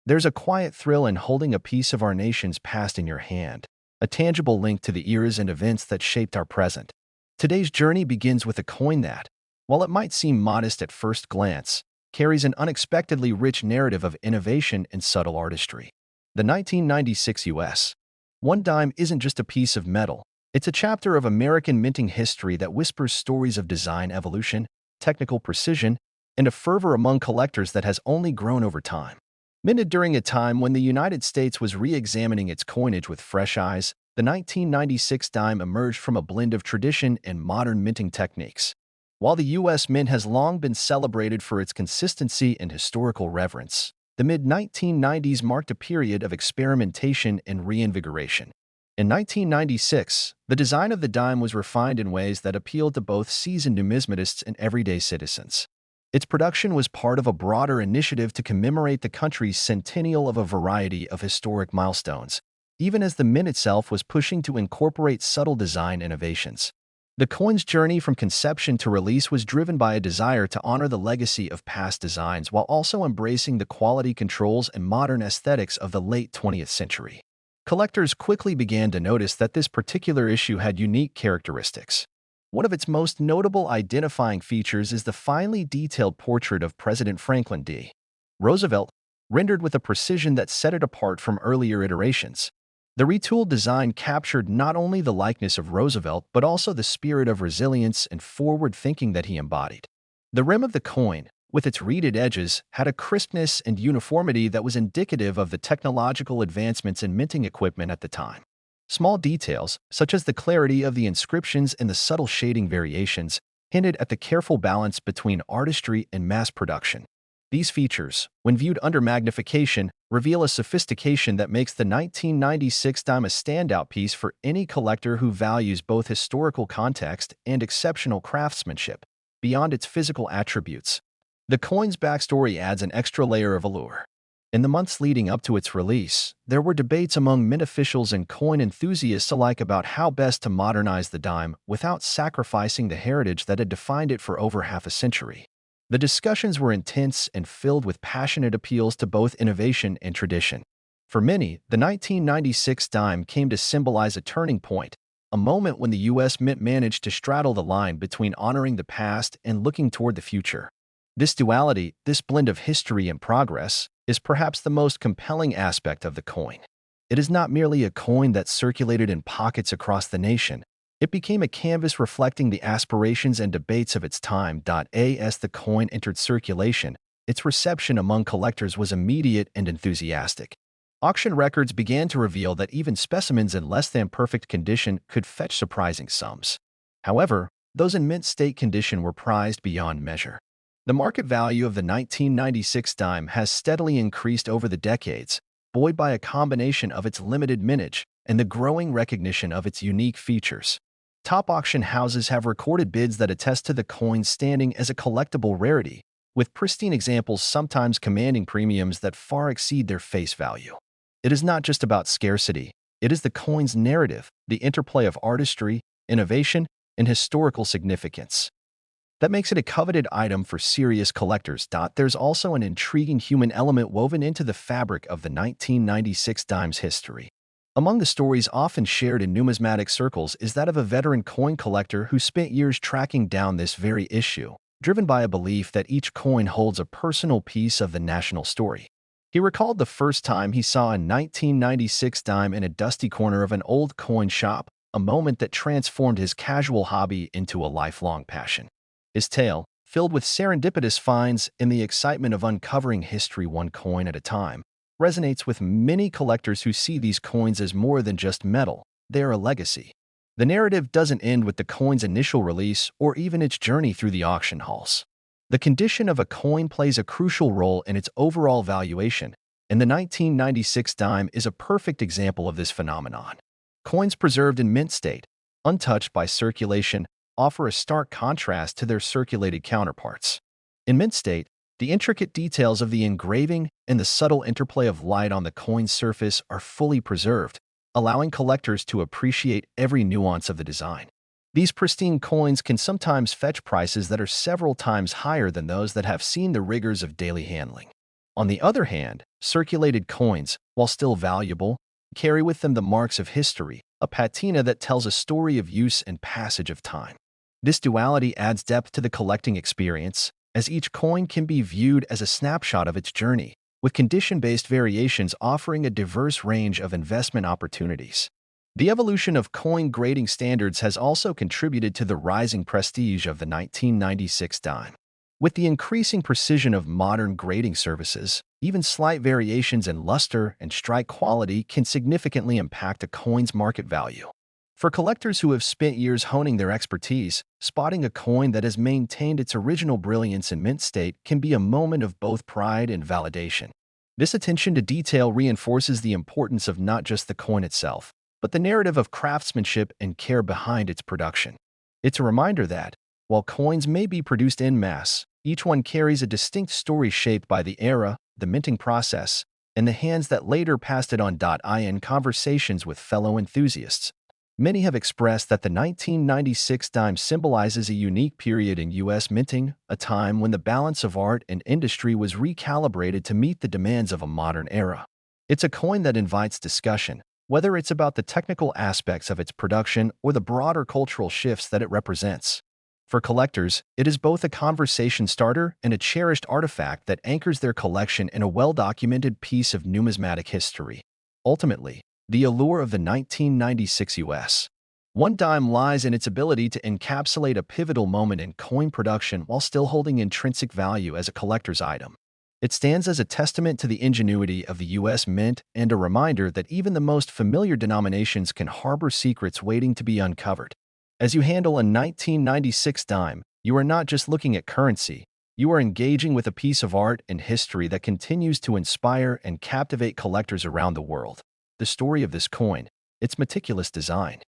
There's a quiet thrill in holding a piece of our nation's past in your hand, a tangible link to the eras and events that shaped our present. Today's journey begins with a coin that, while it might seem modest at first glance, carries an unexpectedly rich narrative of innovation and subtle artistry. The 1996 U.S. One dime isn't just a piece of metal. It's a chapter of American minting history that whispers stories of design evolution, technical precision, and a fervor among collectors that has only grown over time. Minted during a time when the United States was re-examining its coinage with fresh eyes, the 1996 dime emerged from a blend of tradition and modern minting techniques. While the U.S. Mint has long been celebrated for its consistency and historical reverence, the mid-1990s marked a period of experimentation and reinvigoration. In 1996, the design of the dime was refined in ways that appealed to both seasoned numismatists and everyday citizens. Its production was part of a broader initiative to commemorate the country's centennial of a variety of historic milestones, even as the mint itself was pushing to incorporate subtle design innovations. The coin's journey from conception to release was driven by a desire to honor the legacy of past designs while also embracing the quality controls and modern aesthetics of the late 20th century. Collectors quickly began to notice that this particular issue had unique characteristics. One of its most notable identifying features is the finely detailed portrait of President Franklin D. Roosevelt, rendered with a precision that set it apart from earlier iterations. The retooled design captured not only the likeness of Roosevelt but also the spirit of resilience and forward-thinking that he embodied. The rim of the coin, with its reeded edges, had a crispness and uniformity that was indicative of the technological advancements in minting equipment at the time. Small details, such as the clarity of the inscriptions and the subtle shading variations, hinted at the careful balance between artistry and mass production. These features, when viewed under magnification, reveal a sophistication that makes the 1996 dime a standout piece for any collector who values both historical context and exceptional craftsmanship. Beyond its physical attributes, the coin's backstory adds an extra layer of allure. In the months leading up to its release, there were debates among mint officials and coin enthusiasts alike about how best to modernize the dime without sacrificing the heritage that had defined it for over half a century. The discussions were intense and filled with passionate appeals to both innovation and tradition. For many, the 1996 dime came to symbolize a turning point, a moment when the U.S. Mint managed to straddle the line between honoring the past and looking toward the future. This duality, this blend of history and progress, is perhaps the most compelling aspect of the coin. It is not merely a coin that circulated in pockets across the nation. It became a canvas reflecting the aspirations and debates of its time. As the coin entered circulation, its reception among collectors was immediate and enthusiastic. Auction records began to reveal that even specimens in less than perfect condition could fetch surprising sums. However, those in mint state condition were prized beyond measure. The market value of the 1996 dime has steadily increased over the decades, buoyed by a combination of its limited mintage and the growing recognition of its unique features. Top auction houses have recorded bids that attest to the coin's standing as a collectible rarity, with pristine examples sometimes commanding premiums that far exceed their face value. It is not just about scarcity, it is the coin's narrative, the interplay of artistry, innovation, and historical significance that makes it a coveted item for serious collectors. There's also an intriguing human element woven into the fabric of the 1996 dime's history. Among the stories often shared in numismatic circles is that of a veteran coin collector who spent years tracking down this very issue, driven by a belief that each coin holds a personal piece of the national story. He recalled the first time he saw a 1996 dime in a dusty corner of an old coin shop, a moment that transformed his casual hobby into a lifelong passion. His tale, filled with serendipitous finds and the excitement of uncovering history one coin at a time, resonates with many collectors who see these coins as more than just metal. They are a legacy. The narrative doesn't end with the coin's initial release or even its journey through the auction halls. The condition of a coin plays a crucial role in its overall valuation, and the 1996 dime is a perfect example of this phenomenon. Coins preserved in mint state, untouched by circulation, offer a stark contrast to their circulated counterparts. In mint state, the intricate details of the engraving and the subtle interplay of light on the coin's surface are fully preserved, allowing collectors to appreciate every nuance of the design. These pristine coins can sometimes fetch prices that are several times higher than those that have seen the rigors of daily handling. On the other hand, circulated coins, while still valuable, carry with them the marks of history, a patina that tells a story of use and passage of time. This duality adds depth to the collecting experience, as each coin can be viewed as a snapshot of its journey, with condition-based variations offering a diverse range of investment opportunities. The evolution of coin grading standards has also contributed to the rising prestige of the 1996 dime. With the increasing precision of modern grading services, even slight variations in luster and strike quality can significantly impact a coin's market value. For collectors who have spent years honing their expertise, spotting a coin that has maintained its original brilliance in mint state can be a moment of both pride and validation. This attention to detail reinforces the importance of not just the coin itself, but the narrative of craftsmanship and care behind its production. It's a reminder that, while coins may be produced en masse, each one carries a distinct story shaped by the era, the minting process, and the hands that later passed it on. In conversations with fellow enthusiasts, many have expressed that the 1996 dime symbolizes a unique period in U.S. minting, a time when the balance of art and industry was recalibrated to meet the demands of a modern era. It's a coin that invites discussion, whether it's about the technical aspects of its production or the broader cultural shifts that it represents. For collectors, it is both a conversation starter and a cherished artifact that anchors their collection in a well-documented piece of numismatic history. Ultimately, the allure of the 1996 U.S. one dime lies in its ability to encapsulate a pivotal moment in coin production while still holding intrinsic value as a collector's item. It stands as a testament to the ingenuity of the U.S. Mint and a reminder that even the most familiar denominations can harbor secrets waiting to be uncovered. As you handle a 1996 dime, you are not just looking at currency, you are engaging with a piece of art and history that continues to inspire and captivate collectors around the world. The story of this coin, its meticulous design,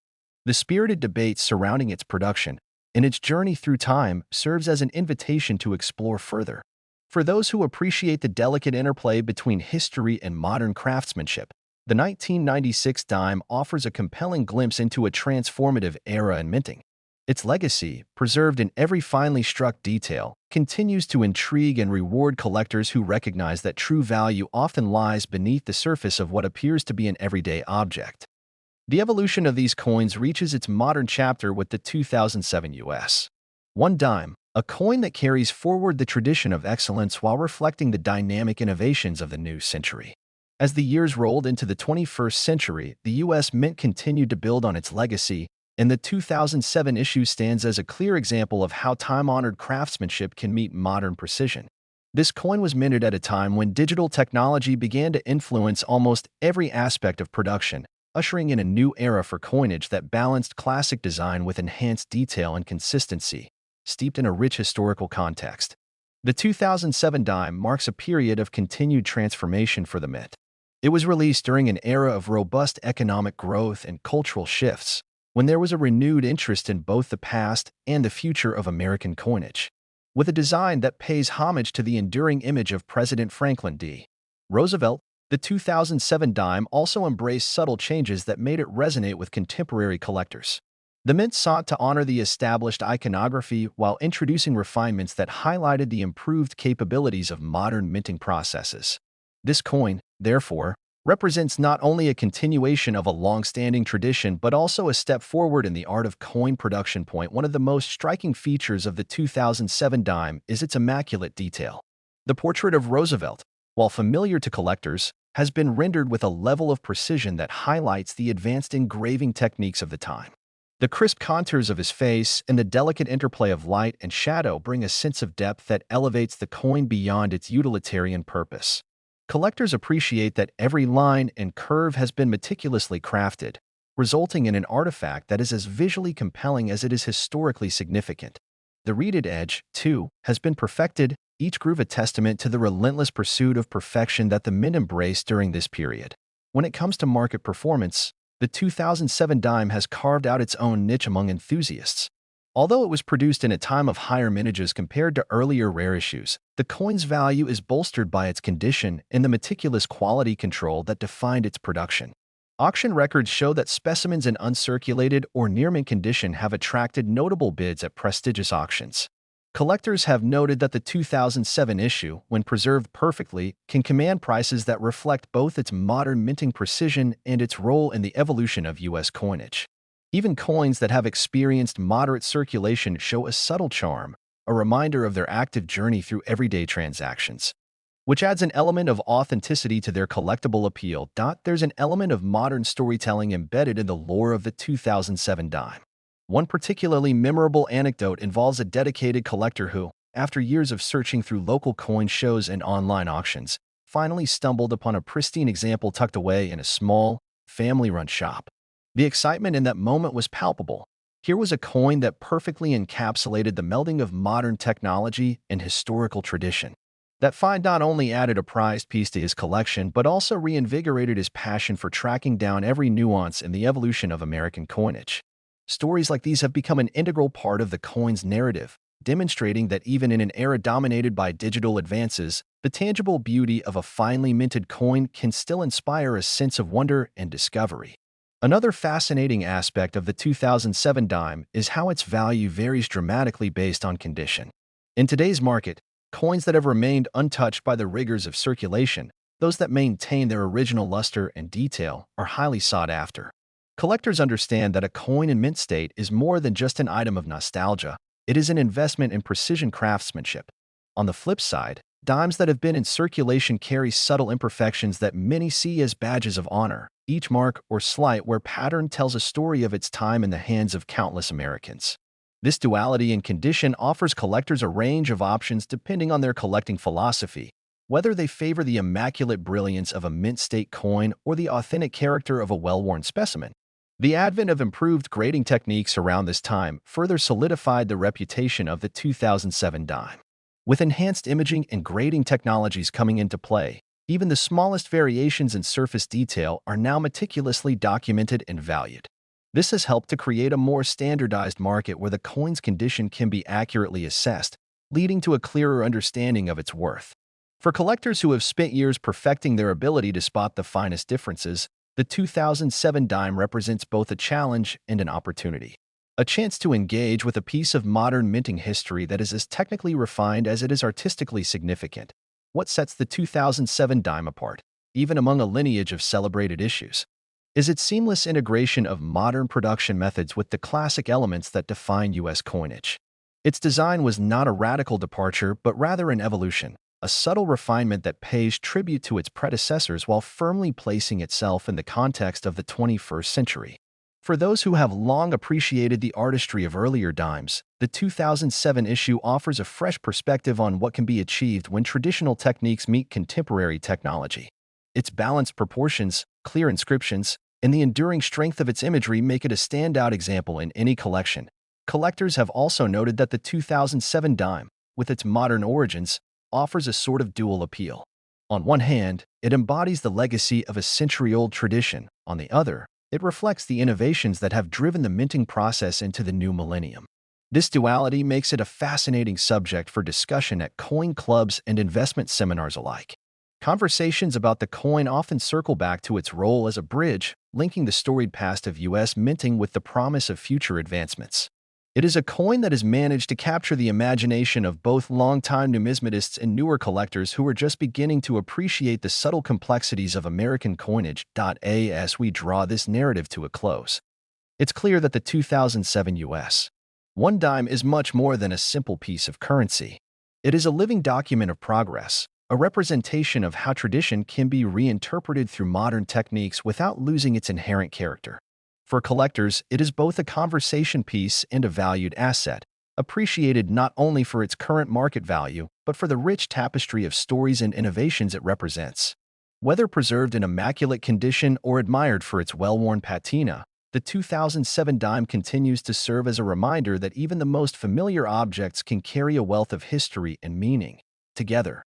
the spirited debates surrounding its production, and its journey through time serves as an invitation to explore further. For those who appreciate the delicate interplay between history and modern craftsmanship, the 1996 dime offers a compelling glimpse into a transformative era in minting. Its legacy, preserved in every finely struck detail, continues to intrigue and reward collectors who recognize that true value often lies beneath the surface of what appears to be an everyday object. The evolution of these coins reaches its modern chapter with the 2007 U.S. one dime, a coin that carries forward the tradition of excellence while reflecting the dynamic innovations of the new century. As the years rolled into the 21st century, the U.S. Mint continued to build on its legacy, and the 2007 issue stands as a clear example of how time-honored craftsmanship can meet modern precision. This coin was minted at a time when digital technology began to influence almost every aspect of production, ushering in a new era for coinage that balanced classic design with enhanced detail and consistency, steeped in a rich historical context. The 2007 dime marks a period of continued transformation for the Mint. It was released during an era of robust economic growth and cultural shifts, when there was a renewed interest in both the past and the future of American coinage. With a design that pays homage to the enduring image of President Franklin D. Roosevelt, the 2007 dime also embraced subtle changes that made it resonate with contemporary collectors. The Mint sought to honor the established iconography while introducing refinements that highlighted the improved capabilities of modern minting processes. This coin, therefore, represents not only a continuation of a long-standing tradition but also a step forward in the art of coin production. One of the most striking features of the 2007 dime is its immaculate detail. The portrait of Roosevelt, while familiar to collectors, has been rendered with a level of precision that highlights the advanced engraving techniques of the time. The crisp contours of his face and the delicate interplay of light and shadow bring a sense of depth that elevates the coin beyond its utilitarian purpose. Collectors appreciate that every line and curve has been meticulously crafted, resulting in an artifact that is as visually compelling as it is historically significant. The reeded edge, too, has been perfected, each groove a testament to the relentless pursuit of perfection that the Mint embraced during this period. When it comes to market performance, the 2007 dime has carved out its own niche among enthusiasts. Although it was produced in a time of higher mintages compared to earlier rare issues, the coin's value is bolstered by its condition and the meticulous quality control that defined its production. Auction records show that specimens in uncirculated or near-mint condition have attracted notable bids at prestigious auctions. Collectors have noted that the 2007 issue, when preserved perfectly, can command prices that reflect both its modern minting precision and its role in the evolution of U.S. coinage. Even coins that have experienced moderate circulation show a subtle charm, a reminder of their active journey through everyday transactions, which adds an element of authenticity to their collectible appeal. There's an element of modern storytelling embedded in the lore of the 2007 dime. One particularly memorable anecdote involves a dedicated collector who, after years of searching through local coin shows and online auctions, finally stumbled upon a pristine example tucked away in a small, family-run shop. The excitement in that moment was palpable. Here was a coin that perfectly encapsulated the melding of modern technology and historical tradition. That find not only added a prized piece to his collection, but also reinvigorated his passion for tracking down every nuance in the evolution of American coinage. Stories like these have become an integral part of the coin's narrative, demonstrating that even in an era dominated by digital advances, the tangible beauty of a finely minted coin can still inspire a sense of wonder and discovery. Another fascinating aspect of the 2007 dime is how its value varies dramatically based on condition. In today's market, coins that have remained untouched by the rigors of circulation, those that maintain their original luster and detail, are highly sought after. Collectors understand that a coin in mint state is more than just an item of nostalgia. It is an investment in precision craftsmanship. On the flip side, dimes that have been in circulation carry subtle imperfections that many see as badges of honor. Each mark or slight wear pattern tells a story of its time in the hands of countless Americans. This duality in condition offers collectors a range of options depending on their collecting philosophy, whether they favor the immaculate brilliance of a mint state coin or the authentic character of a well-worn specimen. The advent of improved grading techniques around this time further solidified the reputation of the 2007 dime. With enhanced imaging and grading technologies coming into play, even the smallest variations in surface detail are now meticulously documented and valued. This has helped to create a more standardized market where the coin's condition can be accurately assessed, leading to a clearer understanding of its worth. For collectors who have spent years perfecting their ability to spot the finest differences, the 2007 dime represents both a challenge and an opportunity. A chance to engage with a piece of modern minting history that is as technically refined as it is artistically significant. What sets the 2007 dime apart, even among a lineage of celebrated issues, is its seamless integration of modern production methods with the classic elements that define U.S. coinage. Its design was not a radical departure, but rather an evolution, a subtle refinement that pays tribute to its predecessors while firmly placing itself in the context of the 21st century. For those who have long appreciated the artistry of earlier dimes, the 2007 issue offers a fresh perspective on what can be achieved when traditional techniques meet contemporary technology. Its balanced proportions, clear inscriptions, and the enduring strength of its imagery make it a standout example in any collection. Collectors have also noted that the 2007 dime, with its modern origins, offers a sort of dual appeal. On one hand, it embodies the legacy of a century-old tradition. On the other, it reflects the innovations that have driven the minting process into the new millennium. This duality makes it a fascinating subject for discussion at coin clubs and investment seminars alike. Conversations about the coin often circle back to its role as a bridge, linking the storied past of U.S. minting with the promise of future advancements. It is a coin that has managed to capture the imagination of both longtime numismatists and newer collectors who are just beginning to appreciate the subtle complexities of American coinage. As we draw this narrative to a close, it's clear that the 2007 U.S. one dime is much more than a simple piece of currency. It is a living document of progress, a representation of how tradition can be reinterpreted through modern techniques without losing its inherent character. For collectors, it is both a conversation piece and a valued asset, appreciated not only for its current market value, but for the rich tapestry of stories and innovations it represents. Whether preserved in immaculate condition or admired for its well-worn patina, the 2007 dime continues to serve as a reminder that even the most familiar objects can carry a wealth of history and meaning. Together,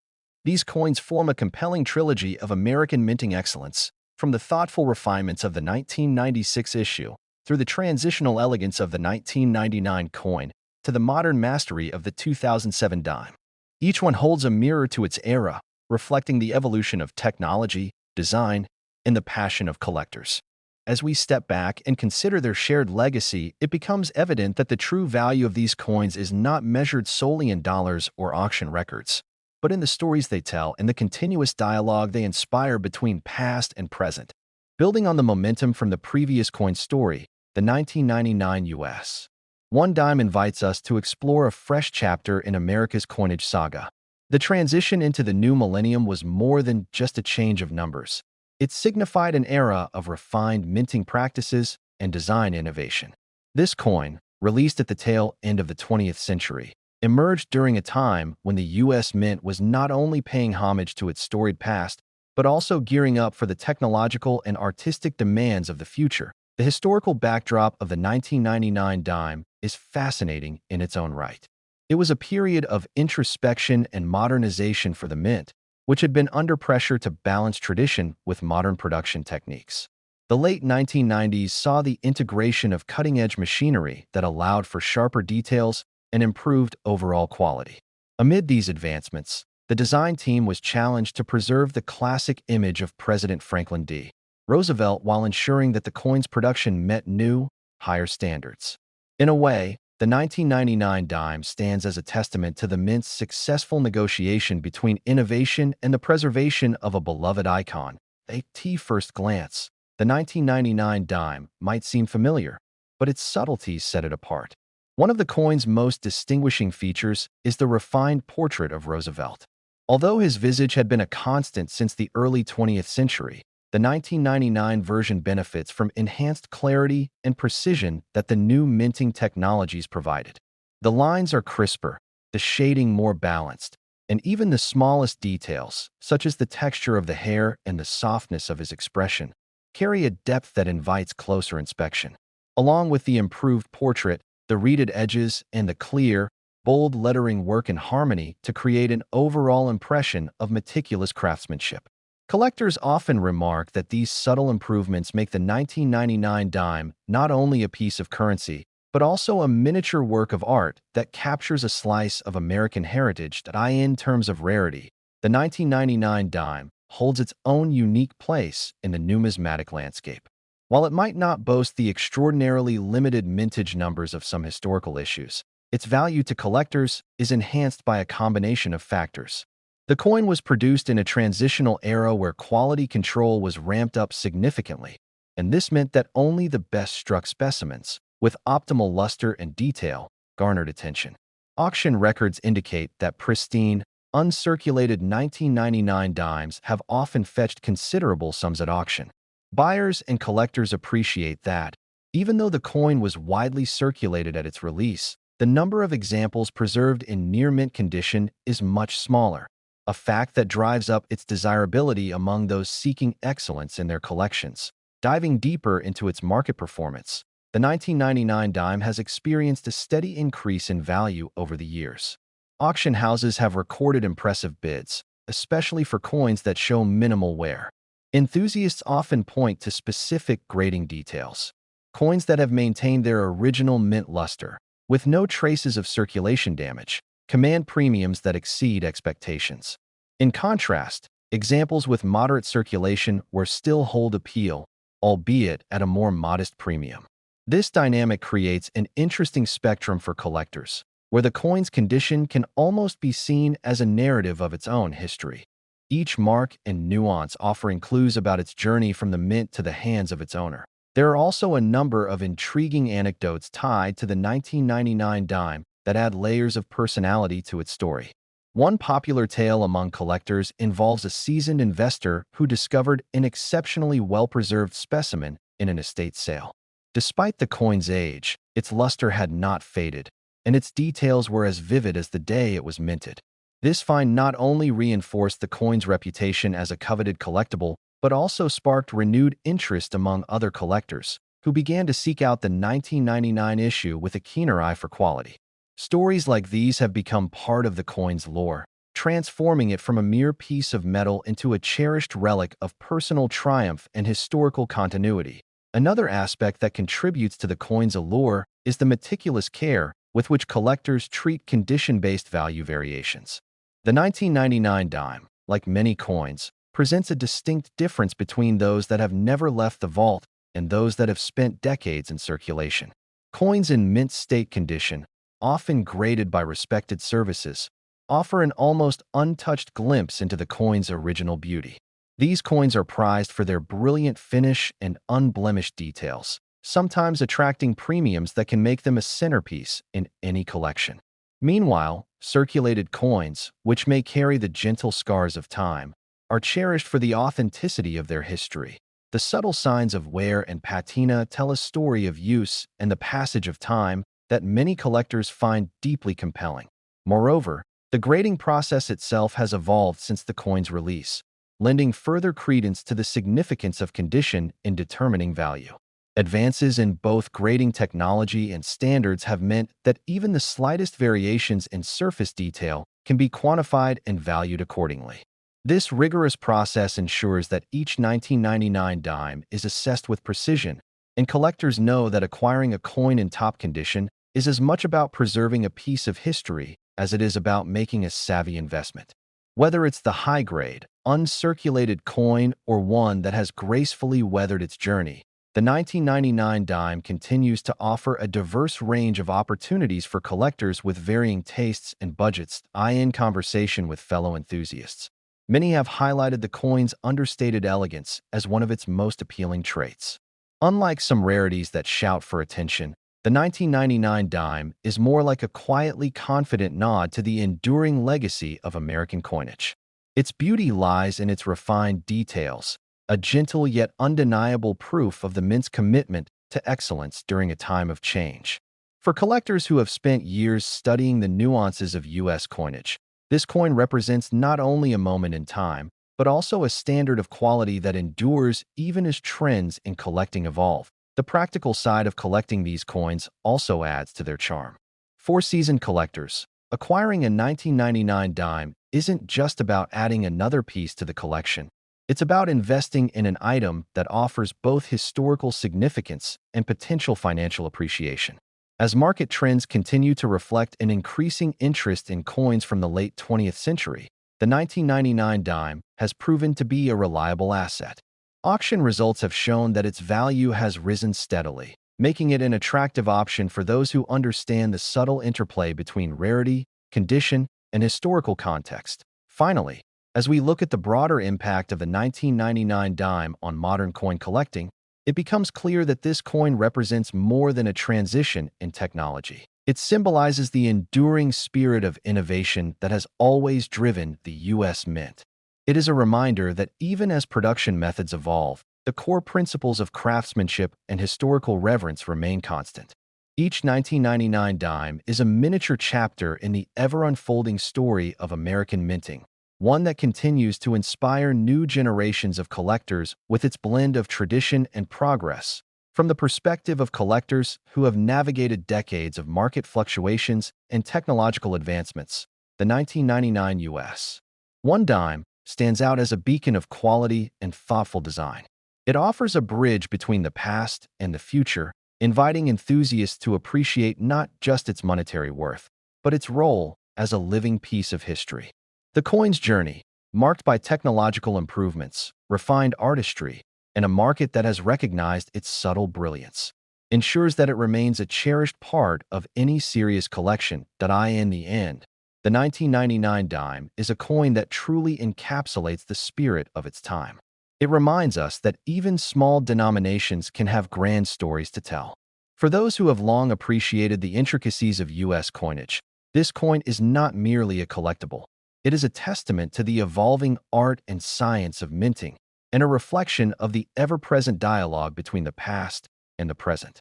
these coins form a compelling trilogy of American minting excellence, from the thoughtful refinements of the 1996 issue, through the transitional elegance of the 1999 coin, to the modern mastery of the 2007 dime. Each one holds a mirror to its era, reflecting the evolution of technology, design, and the passion of collectors. As we step back and consider their shared legacy, it becomes evident that the true value of these coins is not measured solely in dollars or auction records, but in the stories they tell and the continuous dialogue they inspire between past and present. Building on the momentum from the previous coin story, the 1999 U.S. One dime invites us to explore a fresh chapter in America's coinage saga. The transition into the new millennium was more than just a change of numbers. It signified an era of refined minting practices and design innovation. This coin, released at the tail end of the 20th century, emerged during a time when the U.S. Mint was not only paying homage to its storied past, but also gearing up for the technological and artistic demands of the future. The historical backdrop of the 1999 dime is fascinating in its own right. It was a period of introspection and modernization for the Mint, which had been under pressure to balance tradition with modern production techniques. The late 1990s saw the integration of cutting-edge machinery that allowed for sharper details and improved overall quality. Amid these advancements, the design team was challenged to preserve the classic image of President Franklin D. Roosevelt while ensuring that the coin's production met new, higher standards. In a way, the 1999 dime stands as a testament to the Mint's successful negotiation between innovation and the preservation of a beloved icon. At first glance, the 1999 dime might seem familiar, but its subtleties set it apart. One of the coin's most distinguishing features is the refined portrait of Roosevelt. Although his visage had been a constant since the early 20th century, the 1999 version benefits from enhanced clarity and precision that the new minting technologies provided. The lines are crisper, the shading more balanced, and even the smallest details, such as the texture of the hair and the softness of his expression, carry a depth that invites closer inspection. Along with the improved portrait, the reeded edges and the clear, bold lettering work in harmony to create an overall impression of meticulous craftsmanship. Collectors often remark that these subtle improvements make the 1999 dime not only a piece of currency, but also a miniature work of art that captures a slice of American heritage that, in terms of rarity, the 1999 dime holds its own unique place in the numismatic landscape. While it might not boast the extraordinarily limited mintage numbers of some historical issues, its value to collectors is enhanced by a combination of factors. The coin was produced in a transitional era where quality control was ramped up significantly, and this meant that only the best-struck specimens, with optimal luster and detail, garnered attention. Auction records indicate that pristine, uncirculated 1999 dimes have often fetched considerable sums at auction. Buyers and collectors appreciate that, even though the coin was widely circulated at its release, the number of examples preserved in near-mint condition is much smaller, a fact that drives up its desirability among those seeking excellence in their collections. Diving deeper into its market performance, the 1999 dime has experienced a steady increase in value over the years. Auction houses have recorded impressive bids, especially for coins that show minimal wear. Enthusiasts often point to specific grading details. Coins that have maintained their original mint luster, with no traces of circulation damage, command premiums that exceed expectations. In contrast, examples with moderate circulation will still hold appeal, albeit at a more modest premium. This dynamic creates an interesting spectrum for collectors, where the coin's condition can almost be seen as a narrative of its own history. Each mark and nuance offering clues about its journey from the mint to the hands of its owner. There are also a number of intriguing anecdotes tied to the 1999 dime that add layers of personality to its story. One popular tale among collectors involves a seasoned investor who discovered an exceptionally well-preserved specimen in an estate sale. Despite the coin's age, its luster had not faded, and its details were as vivid as the day it was minted. This find not only reinforced the coin's reputation as a coveted collectible, but also sparked renewed interest among other collectors, who began to seek out the 1999 issue with a keener eye for quality. Stories like these have become part of the coin's lore, transforming it from a mere piece of metal into a cherished relic of personal triumph and historical continuity. Another aspect that contributes to the coin's allure is the meticulous care with which collectors treat condition-based value variations. The 1999 dime, like many coins, presents a distinct difference between those that have never left the vault and those that have spent decades in circulation. Coins in mint state condition, often graded by respected services, offer an almost untouched glimpse into the coin's original beauty. These coins are prized for their brilliant finish and unblemished details, sometimes attracting premiums that can make them a centerpiece in any collection. Meanwhile, circulated coins, which may carry the gentle scars of time, are cherished for the authenticity of their history. The subtle signs of wear and patina tell a story of use and the passage of time that many collectors find deeply compelling. Moreover, the grading process itself has evolved since the coin's release, lending further credence to the significance of condition in determining value. Advances in both grading technology and standards have meant that even the slightest variations in surface detail can be quantified and valued accordingly. This rigorous process ensures that each 1999 dime is assessed with precision, and collectors know that acquiring a coin in top condition is as much about preserving a piece of history as it is about making a savvy investment. Whether it's the high-grade, uncirculated coin or one that has gracefully weathered its journey, the 1999 dime continues to offer a diverse range of opportunities for collectors with varying tastes and budgets. In conversation with fellow enthusiasts, many have highlighted the coin's understated elegance as one of its most appealing traits. Unlike some rarities that shout for attention, the 1999 dime is more like a quietly confident nod to the enduring legacy of American coinage. Its beauty lies in its refined details, a gentle yet undeniable proof of the mint's commitment to excellence during a time of change. For collectors who have spent years studying the nuances of U.S. coinage, this coin represents not only a moment in time, but also a standard of quality that endures even as trends in collecting evolve. The practical side of collecting these coins also adds to their charm. For seasoned collectors, acquiring a 1999 dime isn't just about adding another piece to the collection. It's about investing in an item that offers both historical significance and potential financial appreciation. As market trends continue to reflect an increasing interest in coins from the late 20th century, the 1999 dime has proven to be a reliable asset. Auction results have shown that its value has risen steadily, making it an attractive option for those who understand the subtle interplay between rarity, condition, and historical context. Finally, as we look at the broader impact of the 1999 dime on modern coin collecting, it becomes clear that this coin represents more than a transition in technology. It symbolizes the enduring spirit of innovation that has always driven the U.S. Mint. It is a reminder that even as production methods evolve, the core principles of craftsmanship and historical reverence remain constant. Each 1999 dime is a miniature chapter in the ever-unfolding story of American minting, one that continues to inspire new generations of collectors with its blend of tradition and progress. From the perspective of collectors who have navigated decades of market fluctuations and technological advancements, the 1999 U.S. one dime stands out as a beacon of quality and thoughtful design. It offers a bridge between the past and the future, inviting enthusiasts to appreciate not just its monetary worth, but its role as a living piece of history. The coin's journey, marked by technological improvements, refined artistry, and a market that has recognized its subtle brilliance, ensures that it remains a cherished part of any serious collection. In the end, the 1999 dime is a coin that truly encapsulates the spirit of its time. It reminds us that even small denominations can have grand stories to tell. For those who have long appreciated the intricacies of U.S. coinage, this coin is not merely a collectible. It is a testament to the evolving art and science of minting and a reflection of the ever-present dialogue between the past and the present.